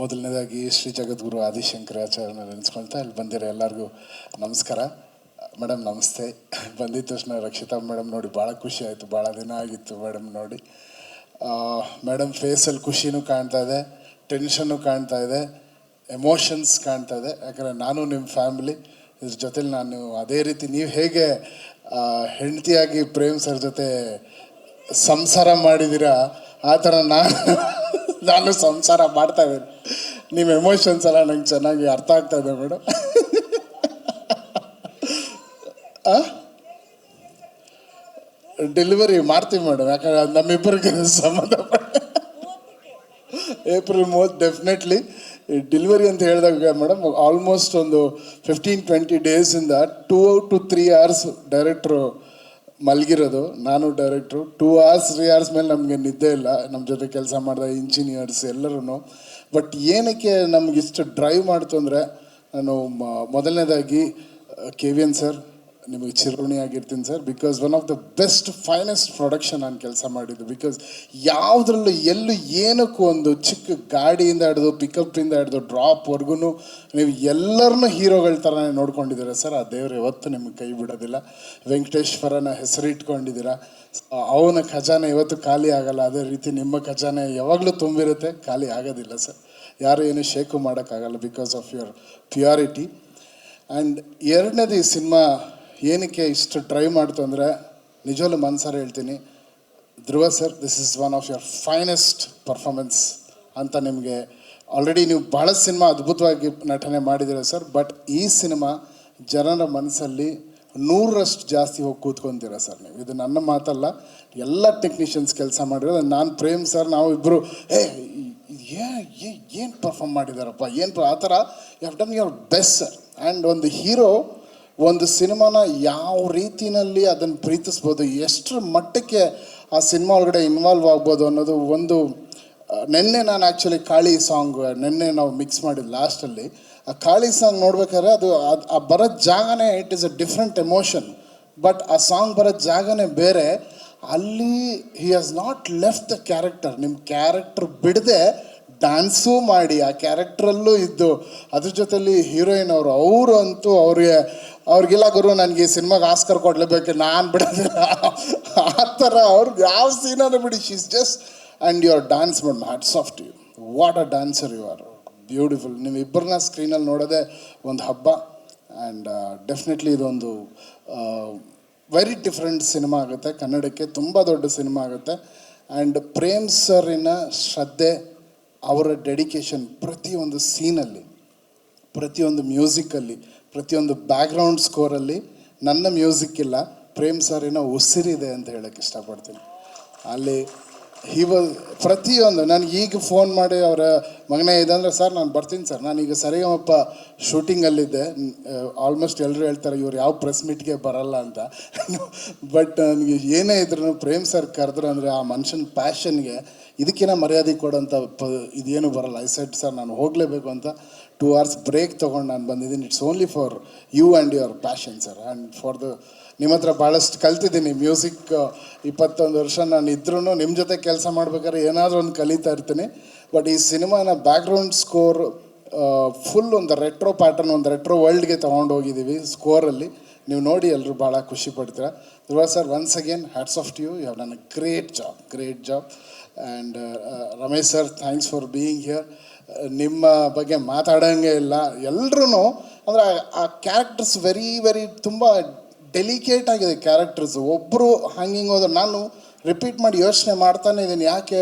ಮೊದಲನೇದಾಗಿ ಶ್ರೀ ಜಗದ್ಗುರು ಆದಿಶಂಕರಾಚಾರ್ಯನ ನೆನೆಸ್ಕೊಳ್ತಾ ಇಲ್ಲಿ ಬಂದಿರೋ ಎಲ್ಲರಿಗೂ ನಮಸ್ಕಾರ. ಮೇಡಮ್ ನಮಸ್ತೆ. ಬಂದಿದ್ದ ತಕ್ಷಣ ರಕ್ಷಿತಾ ಮೇಡಮ್ ನೋಡಿ ಭಾಳ ಖುಷಿ ಆಯಿತು. ಭಾಳ ದಿನ ಆಗಿತ್ತು ಮೇಡಮ್ ನೋಡಿ. ಮೇಡಮ್ ಫೇಸಲ್ಲಿ ಖುಷಿನೂ ಕಾಣ್ತಾ ಇದೆ, ಟೆನ್ಷನ್ನು ಕಾಣ್ತಾ ಇದೆ, ಎಮೋಷನ್ಸ್ ಕಾಣ್ತಾ ಇದೆ. ಯಾಕಂದರೆ ನಾನು ನಿಮ್ಮ ಫ್ಯಾಮಿಲಿ ಇದ್ರ ಜೊತೆಲಿ ನಾನು ಅದೇ ರೀತಿ ನೀವು ಹೇಗೆ ಹೆಂಡತಿಯಾಗಿ ಪ್ರೇಮ್ ಸರ್ ಜೊತೆ ಸಂಸಾರ ಮಾಡಿದ್ದೀರಾ ಆ ಥರ ನಾನು ಸಂಸಾರ ಮಾಡ್ತಾ ಇದ್ದೀನಿ. ನಿಮ್ಮ ಎಮೋಷನ್ಸ್ ಎಲ್ಲ ನಂಗೆ ಚೆನ್ನಾಗಿ ಅರ್ಥ ಆಗ್ತಾ ಇದೆ ಮೇಡಮ್. ಡೆಲಿವರಿ ಮಾಡ್ತೀವಿ ಮೇಡಮ್, ಯಾಕಂದ್ರೆ ಅದು ನಮ್ಮಿಬ್ಬರಿಗೆ ಸಂಬಂಧಪಟ್ಟ ಏಪ್ರಿಲ್ 30 ಡೆಫಿನೆಟ್ಲಿ ಡೆಲಿವರಿ ಅಂತ ಹೇಳಿದಾಗ ಮೇಡಮ್ ಆಲ್ಮೋಸ್ಟ್ ಒಂದು 15-20 ಡೇಸಿಂದ 2 to 3 hours ಡೈರೆಕ್ಟ್ರು ಮಲಗಿರೋದು. ನಾನು ಡೈರೆಕ್ಟ್ರು 2 hours 3 hours ಮೇಲೆ ನಮಗೆ ನಿದ್ದೆ ಇಲ್ಲ. ನಮ್ಮ ಜೊತೆ ಕೆಲಸ ಮಾಡಿದ ಇಂಜಿನಿಯರ್ಸ್ ಎಲ್ಲರೂ. ಬಟ್ ಏನಕ್ಕೆ ನಮ್ಗೆ ಇಷ್ಟು ಡ್ರೈವ್ ಮಾಡ್ತು ಅಂದರೆ, ನಾನು ಮೊದಲನೇದಾಗಿ KVN ಸರ್ ನಿಮಗೆ ಚಿರಋಣಿ ಆಗಿರ್ತೀನಿ sir. Because one of the best finest production ನಾನು ಕೆಲಸ ಮಾಡಿದ್ದು. ಬಿಕಾಸ್ ಯಾವುದ್ರಲ್ಲೂ ಎಲ್ಲೂ ಏನಕ್ಕೂ ಒಂದು ಚಿಕ್ಕ ಗಾಡಿಯಿಂದ ಹಿಡಿದು ಪಿಕಪ್ಪಿಂದ ಹಿಡಿದು ಡ್ರಾಪ್ವರೆಗೂ ನೀವು ಎಲ್ಲರನ್ನೂ ಹೀರೋಗಳ ಥರನೇ ನೋಡ್ಕೊಂಡಿದ್ದೀರ ಸರ್. ಆ ದೇವರು ಯಾವತ್ತೂ ನಿಮಗೆ ಕೈ ಬಿಡೋದಿಲ್ಲ. ವೆಂಕಟೇಶ್ವರನ ಹೆಸರಿಟ್ಕೊಂಡಿದ್ದೀರ. ಅವನ ಖಜಾನೆ ಇವತ್ತು ಖಾಲಿ ಆಗಲ್ಲ. ಅದೇ ರೀತಿ ನಿಮ್ಮ ಖಜಾನೆ ಯಾವಾಗಲೂ ತುಂಬಿರುತ್ತೆ, ಖಾಲಿ ಆಗೋದಿಲ್ಲ ಸರ್. ಯಾರು ಏನು ಶೇಕು ಮಾಡೋಕ್ಕಾಗಲ್ಲ because of your purity. And ಎರಡನೇದು ಈ ಸಿನಿಮಾ ಏನಕ್ಕೆ ಇಷ್ಟು ಡ್ರೈವ್ ಮಾಡ್ತು ಅಂದರೆ, ನಿಜವಲ್ಲೂ ಮನಸಾರ ಹೇಳ್ತೀನಿ, Dhruva sir this is one of your finest performance ಅಂತ. ನಿಮಗೆ ಆಲ್ರೆಡಿ ನೀವು ಭಾಳ ಸಿನಿಮಾ ಅದ್ಭುತವಾಗಿ ನಟನೆ ಮಾಡಿದ್ದೀರ ಸರ್. ಬಟ್ ಈ ಸಿನಿಮಾ ಜನರ ಮನಸ್ಸಲ್ಲಿ 100ರಷ್ಟು ಜಾಸ್ತಿ ಹೋಗಿ ಕೂತ್ಕೊತೀರ ಸರ್ ನೀವು. ಇದು ನನ್ನ ಮಾತಲ್ಲ, ಎಲ್ಲ ಟೆಕ್ನಿಷಿಯನ್ಸ್ ಕೆಲಸ ಮಾಡಿರೋದು. ನಾನು ಪ್ರೇಮ್ ಸರ್ ನಾವು ಇಬ್ಬರು ಏನು ಪರ್ಫಾರ್ಮ್ ಮಾಡಿದಾರಪ್ಪ, ಏನು ಆ ಥರ you have done your best sir. And ಒಂದು ಹೀರೋ ಒಂದು ಸಿನಿಮಾನ ಯಾವ ರೀತಿಯಲ್ಲಿ ಅದನ್ನು ಪ್ರೀತಿಸ್ಬೋದು, ಎಷ್ಟರ ಮಟ್ಟಕ್ಕೆ ಆ ಸಿನಿಮಾ ಒಳಗಡೆ ಇನ್ವಾಲ್ವ್ ಆಗ್ಬೋದು ಅನ್ನೋದು ಒಂದು. ನೆನ್ನೆ ನಾನು ಆ್ಯಕ್ಚುಲಿ ಕಾಳಿ ಸಾಂಗ್ ನೆನ್ನೆ ನಾವು ಮಿಕ್ಸ್ ಮಾಡಿದ್ದು ಲಾಸ್ಟಲ್ಲಿ. ಆ ಕಾಳಿ ಸಾಂಗ್ ನೋಡ್ಬೇಕಾದ್ರೆ ಅದು ಆ ಬರೋ ಜಾಗನೇ it is a different emotion. But ಆ ಸಾಂಗ್ ಬರೋ ಜಾಗನೇ ಬೇರೆ. ಅಲ್ಲಿ he has not left the character. ನಿಮ್ಮ ಕ್ಯಾರೆಕ್ಟರ್ ಬಿಡದೆ ಡ್ಯಾನ್ಸೂ ಮಾಡಿ ಆ ಕ್ಯಾರೆಕ್ಟ್ರಲ್ಲೂ ಇದ್ದು ಅದ್ರ ಜೊತೆಲಿ ಹೀರೋಯಿನ್ ಅವರು ಅಂತೂ ಅವ್ರಿಗಿಲ್ಲ ಗುರು ನನಗೆ ಈ ಸಿನಿಮಾಗೆ ಆಸ್ಕರ್ ಕೊಡಲೇಬೇಕು, ನಾನು ಬಿಡೋದಿಲ್ಲ ಆ ಥರ. ಅವ್ರಿಗೆ ಯಾವ ಸೀನಾದ್ರು ಬಿಡಿ, she's just. And your dance madam, hats off to you. What a dancer you are, beautiful. ನೀವು ಇಬ್ಬರನ್ನ ಸ್ಕ್ರೀನಲ್ಲಿ ನೋಡೋದೇ ಒಂದು ಹಬ್ಬ. ಆ್ಯಂಡ್ ಡೆಫಿನೆಟ್ಲಿ ಇದೊಂದು ವೆರಿ ಡಿಫ್ರೆಂಟ್ ಸಿನಿಮಾ ಆಗುತ್ತೆ. ಕನ್ನಡಕ್ಕೆ ತುಂಬ ದೊಡ್ಡ ಸಿನಿಮಾ ಆಗುತ್ತೆ. ಆ್ಯಂಡ್ ಪ್ರೇಮ್ ಸರಿನ ಶ್ರದ್ಧೆ, ಅವರ ಡೆಡಿಕೇಶನ್ ಪ್ರತಿಯೊಂದು ಸೀನಲ್ಲಿ, ಪ್ರತಿಯೊಂದು ಮ್ಯೂಸಿಕಲ್ಲಿ, ಪ್ರತಿಯೊಂದು ಬ್ಯಾಕ್ಗ್ರೌಂಡ್ ಸ್ಕೋರಲ್ಲಿ ನನ್ನ ಮ್ಯೂಸಿಕ್ ಇಲ್ಲ, ಪ್ರೇಮ್ ಸರಿನ ಉಸಿರಿದೆ ಅಂತ ಹೇಳೋಕ್ಕೆ ಇಷ್ಟಪಡ್ತೀನಿ. ಅಲ್ಲಿ ಪ್ರತಿಯೊಂದು ನನಗೆ ಈಗ ಫೋನ್ ಮಾಡಿ ಅವರ ಮಗನೇ ಇದೆ ಅಂದರೆ, ಸರ್ ನಾನು ಬರ್ತೀನಿ ಸರ್, ನಾನೀಗ ಸರಿಗಮಪ್ಪ ಶೂಟಿಂಗಲ್ಲಿದ್ದೆ. ಆಲ್ಮೋಸ್ಟ್ ಎಲ್ಲರೂ ಹೇಳ್ತಾರೆ ಇವ್ರು ಯಾವ ಪ್ರೆಸ್ ಮೀಟ್ಗೆ ಬರಲ್ಲ ಅಂತ. ಬಟ್ ನನಗೆ ಏನೇ ಇದ್ರೂ ಪ್ರೇಮ್ ಸರ್ ಕರೆದ್ರು ಅಂದರೆ ಆ ಮನುಷ್ಯನ ಪ್ಯಾಷನ್ಗೆ ಇದಕ್ಕಿಂತ ಮರ್ಯಾದೆ ಕೊಡೋಂಥ ಇದೇನು ಬರಲ್ಲ. ಐ ಸೆಟ್ ಸರ್ ನಾನು ಹೋಗಲೇಬೇಕು ಅಂತ 2 hours ಬ್ರೇಕ್ ತೊಗೊಂಡು ನಾನು ಬಂದಿದ್ದೀನಿ. It's only for you and your passion sir. And for ನಿಮ್ಮ ಹತ್ರ ಭಾಳಷ್ಟು ಕಲ್ತಿದ್ದೀನಿ. ಮ್ಯೂಸಿಕ್ 21 ವರ್ಷ ನಾನು ಇದ್ರೂ ನಿಮ್ಮ ಜೊತೆ ಕೆಲಸ ಮಾಡ್ಬೇಕಾದ್ರೆ ಏನಾದರೂ ಒಂದು ಕಲಿತಾ ಇರ್ತೀನಿ. ಬಟ್ ಈ ಸಿನಿಮಾನ ಬ್ಯಾಕ್ಗ್ರೌಂಡ್ ಸ್ಕೋರ್ ಫುಲ್ ಒಂದು ರೆಟ್ರೋ ಪ್ಯಾಟರ್ನ್, ಒಂದು ರೆಟ್ರೋ ವರ್ಲ್ಡ್ಗೆ ತೊಗೊಂಡೋಗಿದ್ದೀವಿ ಸ್ಕೋರಲ್ಲಿ. ನೀವು ನೋಡಿ ಎಲ್ಲರೂ ಭಾಳ ಖುಷಿ ಪಡ್ತೀರಾ. Dhruva sir once again hats off to you. You have done a great job. And Ramesh sir thanks for being here. ನಿಮ್ಮ ಬಗ್ಗೆ ಮಾತಾಡೋಂಗೆ ಇಲ್ಲ. ಎಲ್ಲರೂ ಅಂದರೆ ಆ ಕ್ಯಾರೆಕ್ಟರ್ಸ್ ವೆರಿ ತುಂಬ ಡೆಲಿಕೇಟ್ ಆಗಿದೆ ಕ್ಯಾರೆಕ್ಟರ್ಸು. ಒಬ್ಬರು ಹಂಗಿಂಗೆ ಹೋದ್ರೆ ನಾನು ರಿಪೀಟ್ ಮಾಡಿ ಯೋಚನೆ ಮಾಡ್ತಾನೆ ಇದ್ದೀನಿ, ಯಾಕೆ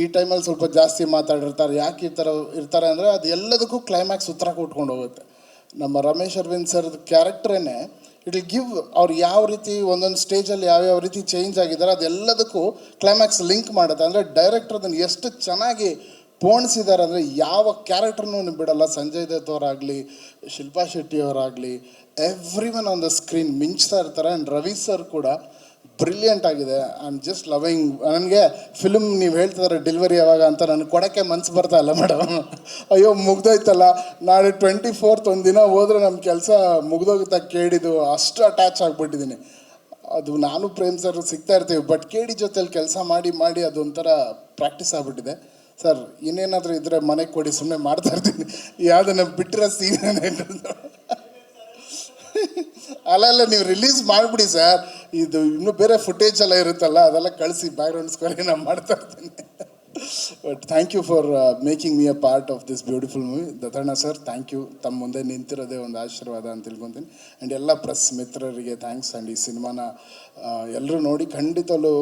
ಈ ಟೈಮಲ್ಲಿ ಸ್ವಲ್ಪ ಜಾಸ್ತಿ ಮಾತಾಡಿರ್ತಾರೆ, ಯಾಕೆ ಈ ಥರ ಇರ್ತಾರೆ ಅಂದರೆ ಅದು ಎಲ್ಲದಕ್ಕೂ ಕ್ಲೈಮ್ಯಾಕ್ಸ್ ಉತ್ತರ ಕೊಟ್ಕೊಂಡು ಹೋಗುತ್ತೆ. ನಮ್ಮ ರಮೇಶ್ ಅರವಿಂದ್ ಸರ್ದು ಕ್ಯಾರೆಕ್ಟ್ರೇ ಇಟ್ ವಿಲ್ ಗಿವ್ ಅವ್ರು ಯಾವ ರೀತಿ ಒಂದೊಂದು ಸ್ಟೇಜಲ್ಲಿ ಯಾವ್ಯಾವ ರೀತಿ ಚೇಂಜ್ ಆಗಿದ್ದಾರೆ ಅದೆಲ್ಲದಕ್ಕೂ ಕ್ಲೈಮ್ಯಾಕ್ಸ್ ಲಿಂಕ್ ಮಾಡುತ್ತೆ. ಅಂದರೆ ಡೈರೆಕ್ಟರ್ ಅದನ್ನು ಎಷ್ಟು ಚೆನ್ನಾಗಿ ಪೋಣಿಸಿದ್ದಾರೆ ಅಂದರೆ ಯಾವ ಕ್ಯಾರೆಕ್ಟರ್ನೂ ಬಿಡಲ್ಲ. ಸಂಜಯ್ ದತ್ ಅವರಾಗಲಿ, ಶಿಲ್ಪಾ ಶೆಟ್ಟಿ ಅವರಾಗಲಿ, everyone on the screen ಮಿಂಚ್ತಾ ಇರ್ತಾರೆ. ಆ್ಯಂಡ್ ರವಿ ಸರ್ ಕೂಡ ಬ್ರಿಲಿಯಂಟ್ ಆಗಿದೆ. I am just loving. ನನಗೆ ಫಿಲ್ಮ್ ನೀವು ಹೇಳ್ತಿದ್ದಾರೆ ಡೆಲಿವರಿ ಯಾವಾಗ ಅಂತ ನನಗೆ ಕೊಡೋಕ್ಕೆ ಮನಸ್ಸು ಬರ್ತಾ ಇಲ್ಲ ಮೇಡಮ್. ಅಯ್ಯೋ ಮುಗ್ದೋಯ್ತಲ್ಲ, ನಾಳೆ 24th ಒಂದಿನ ಹೋದರೆ ನಮ್ಮ ಕೆಲಸ ಮುಗ್ದೋಗುತ್ತಾ ಕೇಳಿದ್ದು ಅಷ್ಟು ಅಟ್ಯಾಚ್ ಆಗಿಬಿಟ್ಟಿದ್ದೀನಿ. ಅದು ನಾನು ಪ್ರೇಮ್ ಸರ್ ಸಿಗ್ತಾ ಇರ್ತೀವಿ. ಬಟ್ KD ಜೊತೆಲಿ ಕೆಲಸ ಮಾಡಿ ಅದೊಂಥರ ಪ್ರಾಕ್ಟೀಸ್ ಆಗಿಬಿಟ್ಟಿದೆ. ಸರ್ ಇನ್ನೇನಾದರೂ ಇದ್ರೆ ಮನೆಗೆ ಕೊಡಿ, ಸುಮ್ಮನೆ ಮಾಡ್ತಾ ಇರ್ತೀನಿ, ಯಾವುದನ್ನ ಬಿಟ್ಟಿರೋ ಸೀನ್ ಅಲ್ಲ ನೀವು ರಿಲೀಸ್ ಮಾಡಿಬಿಡಿ ಸರ್, ಇದು ಇನ್ನೂ ಬೇರೆ ಫುಟೇಜ್ ಎಲ್ಲ ಇರುತ್ತಲ್ಲ, ಅದೆಲ್ಲ ಕಳಿಸಿ ಬ್ಯಾಕ್ಗ್ರೌಂಡ್ ಸ್ಕೋರ್ ನಾನು ಮಾಡ್ತಾ ಇರ್ತೀನಿ. But thank you for making me a part of this beautiful movie. Dattanna sir thank you, ತಮ್ಮ ಮುಂದೆ ನಿಂತಿರೋದೇ ಒಂದು ಆಶೀರ್ವಾದ ಅಂತ ತಿಳ್ಕೊತೀನಿ. ಆ್ಯಂಡ್ ಎಲ್ಲ ಪ್ರೆಸ್ ಮಿತ್ರರಿಗೆ ಥ್ಯಾಂಕ್ಸ್. ಆ್ಯಂಡ್ ಈ ಸಿನಿಮಾನ ಎಲ್ಲರೂ ನೋಡಿ ಖಂಡಿತಲ್ಲೂ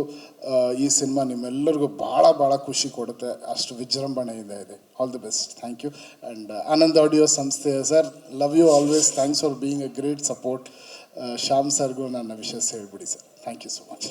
ಈ ಸಿನಿಮಾ ನಿಮ್ಮೆಲ್ಲರಿಗೂ ಭಾಳ ಭಾಳ ಖುಷಿ ಕೊಡುತ್ತೆ, ಅಷ್ಟು ವಿಜೃಂಭಣೆಯಿಂದ ಇದೆ. All the best. Thank you. And Anand audio ಸಂಸ್ಥೆ sir, love you always. Thanks for being a great support. Shyam ಸರ್ಗೂ ನನ್ನ ವಿಶೇಷ ಹೇಳ್ಬಿಡಿ sir. Thank you so much.